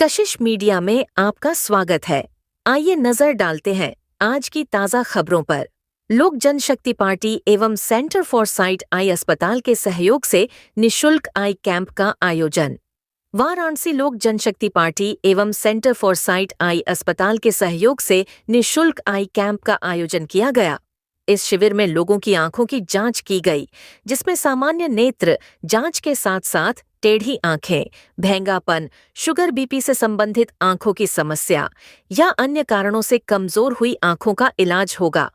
कशिश media में आपका स्वागत है। आइए नजर डालते हैं आज की ताज़ा खबरों पर। लोक जनशक्ति पार्टी एवं सेंटर फॉर साइट आई अस्पताल के सहयोग से निशुल्क आई कैंप का आयोजन। वाराणसी लोक जनशक्ति पार्टी एवं सेंटर फॉर साइट आई अस्पताल के सहयोग से निशुल्क आई कैंप का आयोजन किया गया। इस शिविर में लोगों की आंखों की जांच की गई, जिसमें सामान्य नेत्र जांच के साथ साथ टेढ़ी आंखें, भेंगापन, शुगर बीपी से संबंधित आंखों की समस्या या अन्य कारणों से कमजोर हुई आंखों का इलाज होगा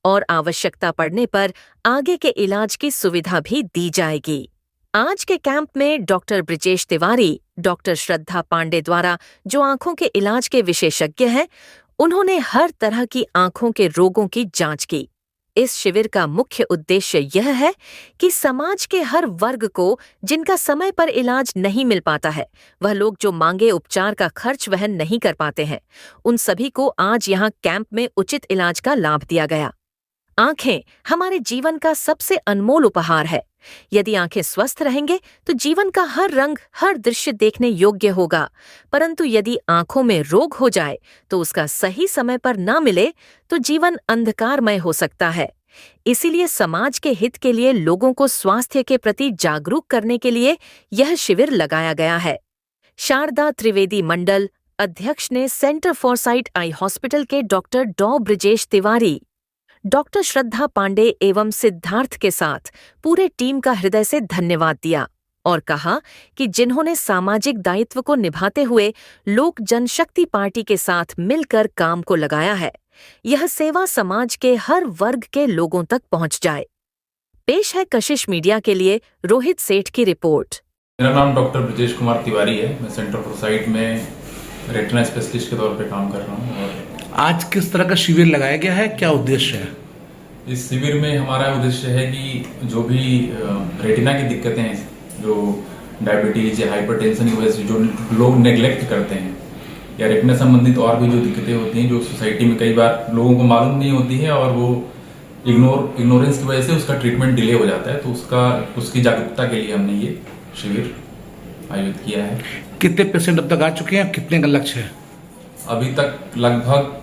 और आवश्यकता पड़ने पर आगे के इलाज की सुविधा भी दी जाएगी। आज के कैंप में डॉक्टर ब्रिजेश तिवारी, डॉक्टर श्रद्धा पांडे द्वारा जो आंखों के इलाज के विशेषज्ञ हैं, उन्होंने हर तरह की आंखों के रोगों की जांच की। इस शिविर का मुख्य उद्देश्य यह है कि समाज के हर वर्ग को जिनका समय पर इलाज नहीं मिल पाता है, वह लोग जो मांगे उपचार का खर्च वहन नहीं कर पाते हैं, उन सभी को आज यहाँ कैंप में उचित इलाज का लाभ दिया गया। आंखें हमारे जीवन का सबसे अनमोल उपहार है। यदि आंखें स्वस्थ रहेंगे तो जीवन का हर रंग, हर दृश्य देखने योग्य होगा, परंतु यदि आंखों में रोग हो जाए तो उसका सही समय पर न मिले तो जीवन अंधकारमय हो सकता है। इसीलिए समाज के हित के लिए लोगों को स्वास्थ्य के प्रति जागरूक करने के लिए यह शिविर लगाया गया है। शारदा त्रिवेदी मंडल, अध्यक्ष ने centre for site eye hospital के डॉक्टर डॉ ब्रिजेश तिवारी, डॉक्टर श्रद्धा पांडे एवं सिद्धार्थ के साथ पूरे टीम का हृदय से धन्यवाद दिया और कहा कि जिन्होंने सामाजिक दायित्व को निभाते हुए लोक जनशक्ति पार्टी के साथ मिलकर काम को लगाया है, यह सेवा समाज के हर वर्ग के लोगों तक पहुंच जाए। पेश है कशिश मीडिया के लिए रोहित सेठ की रिपोर्ट। मेरा नाम डॉक्टर ब्रिजेश कुमार तिवारी है। मैं सेंटर फॉर साइट में रेटिना स्पेशलिस्ट के तौर पे काम कर रहा हूँ। और आज किस तरह का शिविर लगाया गया है, क्या उद्देश्य है? इस शिविर में हमारा उद्देश्य है कि जो भी रेटिना की दिक्कतें हैं, जो डायबिटीज या हाइपरटेंशन की वजह से जो लोग नेग्लेक्ट करते हैं, या रेटिना संबंधित और भी जो दिक्कतें होती हैं जो सोसाइटी में कई बार लोगों को मालूम नहीं होती है और वो इग्नोरेंस की वजह से उसका ट्रीटमेंट डिले हो जाता है, तो उसकी जागरूकता के लिए हमने ये शिविर आयोजित किया है। कितने पेशेंट अब तक आ चुके हैं, कितने का लक्ष्य है? अभी तक लगभग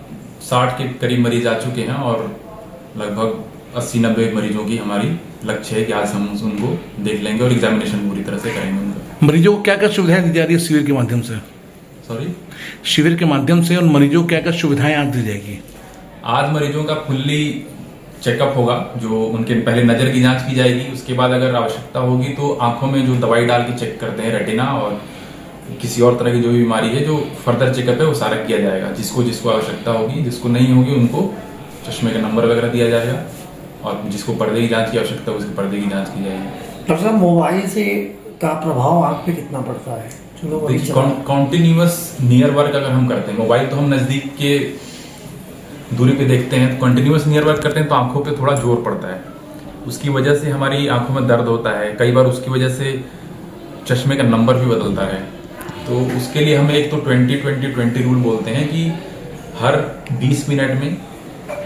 60 के करीब मरीज आ चुके हैं और लगभग 80-90 मरीजों की हमारी लक्ष्य है कि आज हम उनको देख लेंगे और एग्जामिनेशन पूरी तरह से करेंगे उनका। मरीजों को क्या क्या सुविधाएं दी जा रही है शिविर के माध्यम से? शिविर के माध्यम से उन मरीजों को क्या क्या सुविधाएं आज दी जाएगी? आज मरीजों का फुल्ली चेकअप होगा, जो उनके पहले नजर की जांच की जाएगी। उसके बाद अगर आवश्यकता होगी तो आंखों में जो दवाई डाल के चेक करते हैं रेटिना और किसी और तरह की जो भी बीमारी है, जो फर्दर चेकअप है वो सारा किया जाएगा। जिसको आवश्यकता होगी, जिसको नहीं होगी उनको चश्मे का नंबर वगैरह दिया जाएगा और जिसको पर्दे की जांच की आवश्यकता है उसके पर्दे की जांच की जाएगी। डॉक्टर साहब, मोबाइल से का प्रभाव आंख पे कितना पड़ता है? कॉन्टिन्यूअस नियर वर्क अगर हम करते हैं, मोबाइल तो हम नजदीक के दूरी पे देखते हैं, तो कंटिन्यूअस नियर वर्क करते हैं तो आंखों पे थोड़ा जोर पड़ता है। उसकी वजह से हमारी आंखों में दर्द होता है, कई बार उसकी वजह से चश्मे का नंबर भी बदलता है। तो उसके लिए हम एक तो 20-20-20 रूल बोलते हैं कि हर 20 मिनट में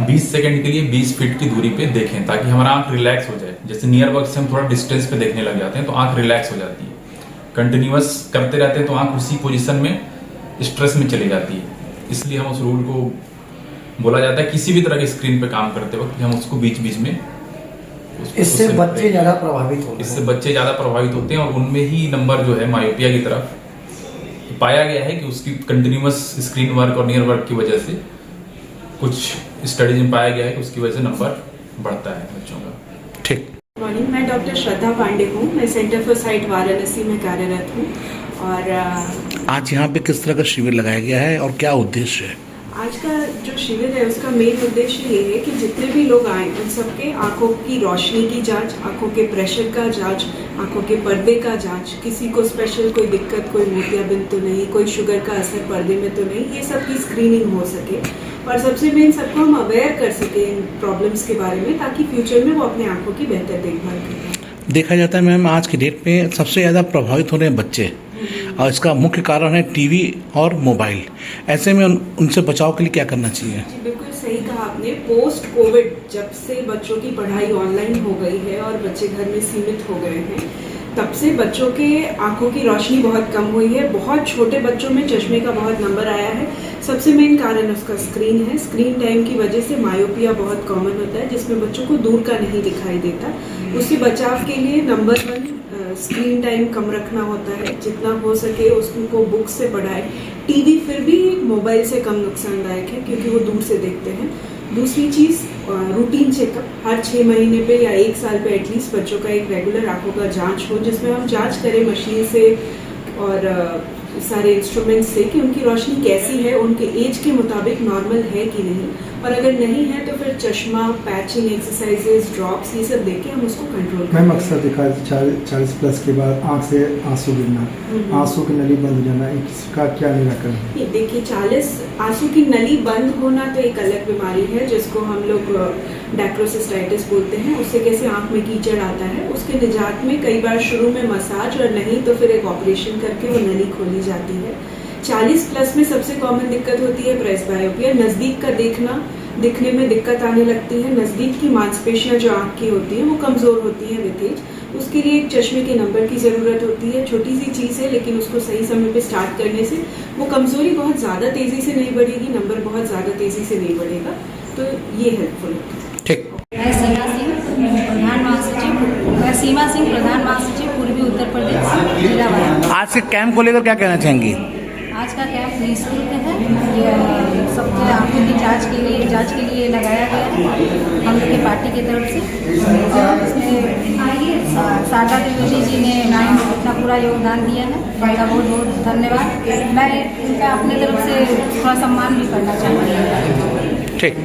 20 सेकंड के लिए 20 फीट की दूरी पे देखें, ताकि हमारा आंख रिलैक्स हो जाए। जैसे नियर वर्क से हम थोड़ा डिस्टेंस पे देखने लग जाते हैं तो आंख रिलैक्स हो जाती है। कंटिन्यूअस करते रहते हैं तो आंख उसी पोजीशन में स्ट्रेस में चली जाती है। इसलिए हम उस रूल को बोला जाता है किसी भी तरह की स्क्रीन पे काम करते वक्त हम उसको बीच बीच में इससे बच्चे ज्यादा प्रभावित होते हैं और उनमें ही नंबर जो है मायोपिया की तरफ पाया गया है कि उसकी कंटिन्यूअस स्क्रीन वर्क और नियर वर्क की वजह से कुछ स्टडीज में पाया गया है कि उसकी वजह से नंबर बढ़ता है बच्चों का। ठीक। मॉर्निंग, मैं डॉक्टर श्रद्धा पांडे हूँ। मैं सेंटर फॉर साइट वाराणसी में कार्यरत हूँ। और आज यहाँ पे किस तरह का शिविर लगाया गया है और क्या उद्देश्य है? आज का जो शिविर है उसका मेन उद्देश्य ये है कि जितने भी लोग आए उन सबके आंखों की रोशनी की जांच, आंखों के प्रेशर का जांच, आंखों के पर्दे का जांच, किसी को स्पेशल कोई दिक्कत, कोई मोतियाबिंद तो नहीं, कोई शुगर का असर पर्दे में तो नहीं, ये सब की स्क्रीनिंग हो सके और सबसे मेन सबको हम अवेयर कर सके इन प्रॉब्लम्स के बारे में, ताकि फ्यूचर में वो अपने आंखों की बेहतर देखभाल करें। देखा जाता है मैम, आज की डेट में सबसे ज़्यादा प्रभावित हो रहे हैं बच्चे और इसका मुख्य कारण है टीवी और मोबाइल। ऐसे में उनसे बचाव के लिए क्या करना चाहिए? बिल्कुल सही कहा आपने। पोस्ट कोविड जब से बच्चों की पढ़ाई ऑनलाइन हो गई है और बच्चे घर में सीमित हो गए हैं, तब से बच्चों के आंखों की रोशनी बहुत कम हुई है। बहुत छोटे बच्चों में चश्मे का बहुत नंबर आया है। सबसे मेन कारण उसका स्क्रीन है। स्क्रीन टाइम की वजह से मायोपिया बहुत कॉमन होता है, जिसमें बच्चों को दूर का नहीं दिखाई देता। उससे बचाव के लिए नंबर 1 स्क्रीन टाइम कम रखना होता है। जितना हो सके उसको बुक से पढ़ाए। टीवी फिर भी मोबाइल से कम नुकसानदायक है, क्योंकि वो दूर से देखते हैं। दूसरी चीज़, रूटीन चेकअप हर 6 महीने पे या 1 साल पे एटलीस्ट बच्चों का एक रेगुलर आंखों का जांच हो, जिसमें हम जांच करें मशीन से और सारे इंस्ट्रूमेंट से कि उनकी रोशनी कैसी है, उनके एज के मुताबिक नॉर्मल है कि नहीं, और अगर नहीं है तो फिर चश्मा, पैचिंग एक्सरसाइजेज, ड्रॉप्स, ये सब देके हम उसको कंट्रोल करते हैं। मैम अक्सर देखा है 40 प्लस के बाद आँख से आंसू गिरना, आंसू की नली बंद हो जाना, इसका क्या निराकरण है? ये देखिए, 40 आंसू की नली बंद होना तो एक अलग बीमारी है, जिसको हम लोग डैक्रोसिस्टाइटिस बोलते हैं। उससे कैसे आंख में कीचड़ आता है, उसके निजात में कई बार शुरू में मसाज और नहीं तो फिर एक ऑपरेशन करके वो नली खोली जाती है। 40 प्लस में सबसे कॉमन दिक्कत होती है प्रेसबायोपिया। नज़दीक का दिखने में दिक्कत आने लगती है। नज़दीक की मांसपेशियां जो आँख की होती हैं वो कमज़ोर होती हैं विद एज। उसके लिए एक चश्मे के नंबर की ज़रूरत होती है। छोटी सी चीज़ है, लेकिन उसको सही समय पे स्टार्ट करने से वो कमज़ोरी बहुत ज़्यादा तेज़ी से नहीं बढ़ेगी, नंबर बहुत ज़्यादा तेज़ी से नहीं बढ़ेगा। तो ये हेल्पफुल है। ठीक। मैं सीमा सिंह, प्रधान महासचिव पूर्वी उत्तर प्रदेश जिला वाराणसी। आज के कैंप को लेकर क्या कहना चाहेंगी? आज का कैंप निःशुल्क है। ये सबके आंखों की जांच के लिए लगाया गया है हम लोग की पार्टी की तरफ से। और इसमें शारदा त्रिवेदी जी ने अपना पूरा योगदान दिया है, उनका बहुत बहुत धन्यवाद। मैं इनका अपने तरफ से थोड़ा सम्मान भी करना चाहूँगी। ठीक।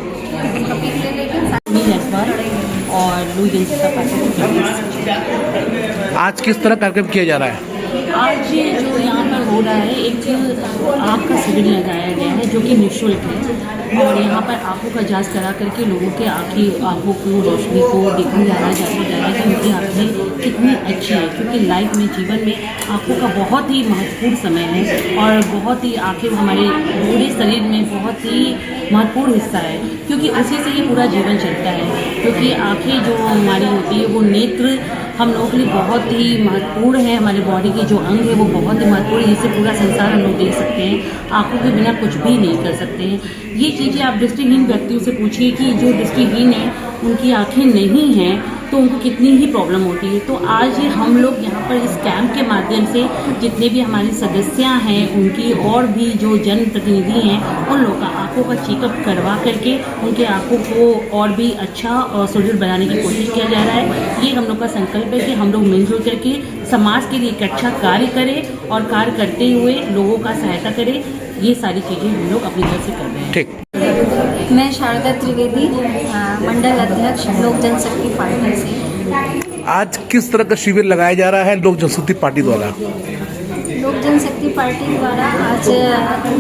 और लुई जनता पार्टी। आज किस तरह कार्यक्रम किया जा रहा है? आज जो यहाँ पर हो रहा है, एक आँख का शिविर लगाया गया है जो कि निःशुल्क है, और यहाँ पर आँखों का जांच करा करके लोगों के आँखों को रोशनी को देखा जा रहा है कि उनकी आँखें कितनी अच्छी है, क्योंकि लाइफ में, जीवन में आँखों का बहुत ही महत्वपूर्ण समय है और बहुत ही आँखें हमारे पूरे शरीर में बहुत ही महत्वपूर्ण हिस्सा है, क्योंकि उसी से ही पूरा जीवन चलता है। क्योंकि आँखें जो हमारी होती है वो नेत्र हम लोगों के लिए बहुत ही महत्वपूर्ण है। हमारे बॉडी के जो अंग है वो बहुत ही महत्वपूर्ण है, जिससे पूरा संसार हम लोग देख सकते हैं। आँखों के बिना कुछ भी नहीं कर सकते हैं। ये चीज़ें आप दृष्टिहीन व्यक्तियों से पूछिए कि जो दृष्टिहीन है उनकी आँखें नहीं हैं तो उनको कितनी ही प्रॉब्लम होती है। तो आज हम लोग यहाँ पर इस कैंप के माध्यम से जितने भी हमारे सदस्य हैं उनकी और भी जो जनप्रतिनिधि हैं उन लोगों का आँखों का चेकअप करवा करके उनके आँखों को और भी अच्छा और सुदृढ़ बनाने की कोशिश किया जा रहा है। ये हम लोग का संकल्प है कि हम लोग मिलजुल करके समाज के लिए एक अच्छा कार्य करें और कार्य करते हुए लोगों का सहायता करें। ये सारी चीज़ें हम लोग अपनी तरफ से कर रहे हैं। ठीक। मैं शारदा त्रिवेदी, मंडल अध्यक्ष लोक जनशक्ति पार्टी से। आज किस तरह का शिविर लगाया जा रहा है लोक जनशक्ति पार्टी द्वारा? लोक जनशक्ति पार्टी द्वारा आज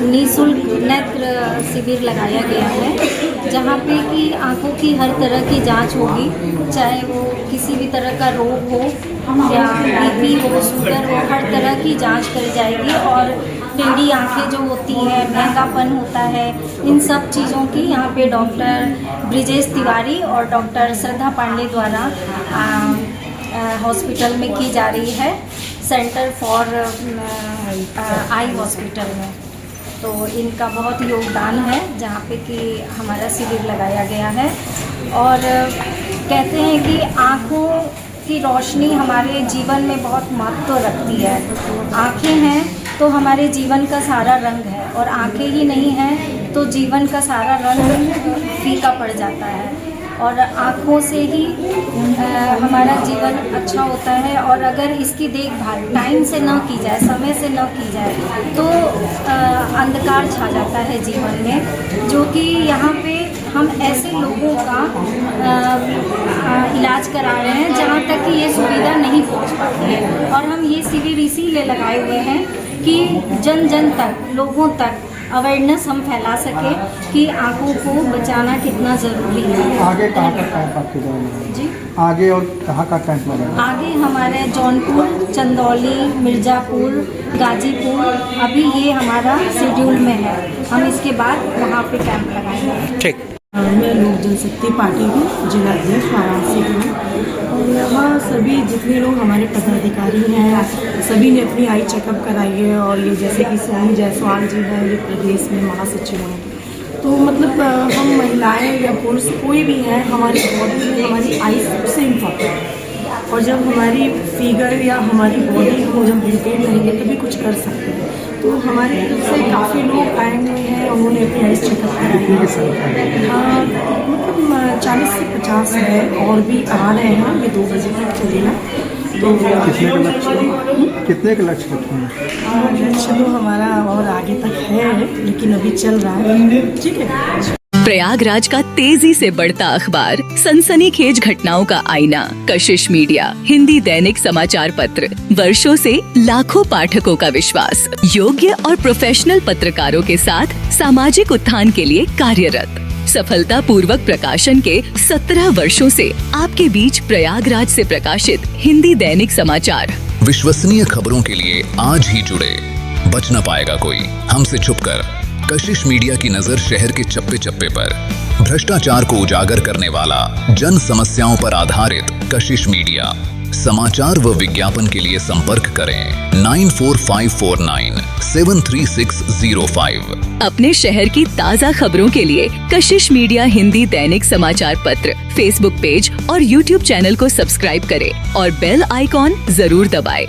निःशुल्क नेत्र शिविर लगाया गया है, जहाँ पे कि आंखों की हर तरह की जांच होगी, चाहे वो किसी भी तरह का रोग हो या बीपी हो, शुगर हो, हर तरह की जांच करी जाएगी। और टेढ़ी आंखें जो होती हैं, महंगापन होता है, इन सब चीज़ों की यहाँ पे डॉक्टर ब्रिजेश तिवारी और डॉक्टर श्रद्धा पांडे द्वारा हॉस्पिटल में की जा रही है, सेंटर फॉर आई हॉस्पिटल में। तो इनका बहुत योगदान है, जहाँ पे कि हमारा शिविर लगाया गया है। और कहते हैं कि आँखों की रोशनी हमारे जीवन में बहुत महत्व रखती है। आँखें हैं तो हमारे जीवन का सारा रंग है, और आँखें ही नहीं हैं तो जीवन का सारा रंग फीका पड़ जाता है। और आँखों से ही हमारा जीवन अच्छा होता है। और अगर इसकी देखभाल टाइम से न की जाए, समय से न की जाए, तो अंधकार छा जाता है जीवन में, जो कि यहाँ पे हम ऐसे लोगों का इलाज करा रहे हैं जहाँ तक कि ये सुविधा नहीं पहुँच पाती है। और हम ये शिविर इसीलिए लगाए हुए हैं कि जन जन तक, लोगों तक अवेयरनेस हम फैला सके कि आँखों को बचाना कितना ज़रूरी है। आगे कहाँ का कैंप आपके द्वारा? जी, आगे और कहाँ का कैंप लगा? आगे हमारे जौनपुर, चंदौली, मिर्ज़ापुर, गाजीपुर, अभी ये हमारा शेड्यूल में है। हम इसके बाद वहाँ पे कैंप लगाएंगे। ठीक। मैं लोक जनशक्ति पार्टी हूँ, जिला अध्यक्ष वाराणसी की हूँ। और यहाँ सभी जितने लोग हमारे पदाधिकारी हैं सभी ने अपनी आई चेकअप कराई है। और ये जैसे कि सोनी जायसवाल जी हैं, ये प्रदेश में महासचिव हैं। तो मतलब हम महिलाएं या पुरुष कोई भी है, हमारी बॉडी में हमारी आई सबसे इम्पोर्टेंट है। और जब हमारी फिगर या हमारी बॉडी को जब मेंटेन करेंगे तभी कुछ कर सकते हैं। तो हमारे तरफ से काफ़ी लोग आए हुए हैं, उन्होंने अपनी आई चेकअप कराई है। मतलब 40 से 50 है और भी आ रहे हैं, ये 2 बजे तक चलेगा। तो कितने का लक्ष्य रखते हैं? लक्ष्य तो हमारा और आगे तक है, लेकिन अभी चल रहा है। ठीक है। प्रयागराज का तेजी से बढ़ता अखबार, सनसनीखेज घटनाओं का आईना, कशिश मीडिया, हिंदी दैनिक समाचार पत्र, वर्षों से लाखों पाठकों का विश्वास, योग्य और प्रोफेशनल पत्रकारों के साथ सामाजिक उत्थान के लिए कार्यरत, सफलता पूर्वक प्रकाशन के 17 वर्षों से आपके बीच प्रयागराज से प्रकाशित हिंदी दैनिक समाचार। विश्वसनीय खबरों के लिए आज ही जुड़े, बच न पाएगा कोई हमसे छुपकर। कशिश मीडिया की नजर शहर के चप्पे चप्पे पर, भ्रष्टाचार को उजागर करने वाला, जन समस्याओं पर आधारित कशिश मीडिया। समाचार व विज्ञापन के लिए संपर्क करें 94549 73605। अपने शहर की ताज़ा खबरों के लिए कशिश मीडिया हिंदी दैनिक समाचार पत्र फेसबुक पेज और यूट्यूब चैनल को सब्सक्राइब करें और बेल आइकॉन जरूर दबाएं।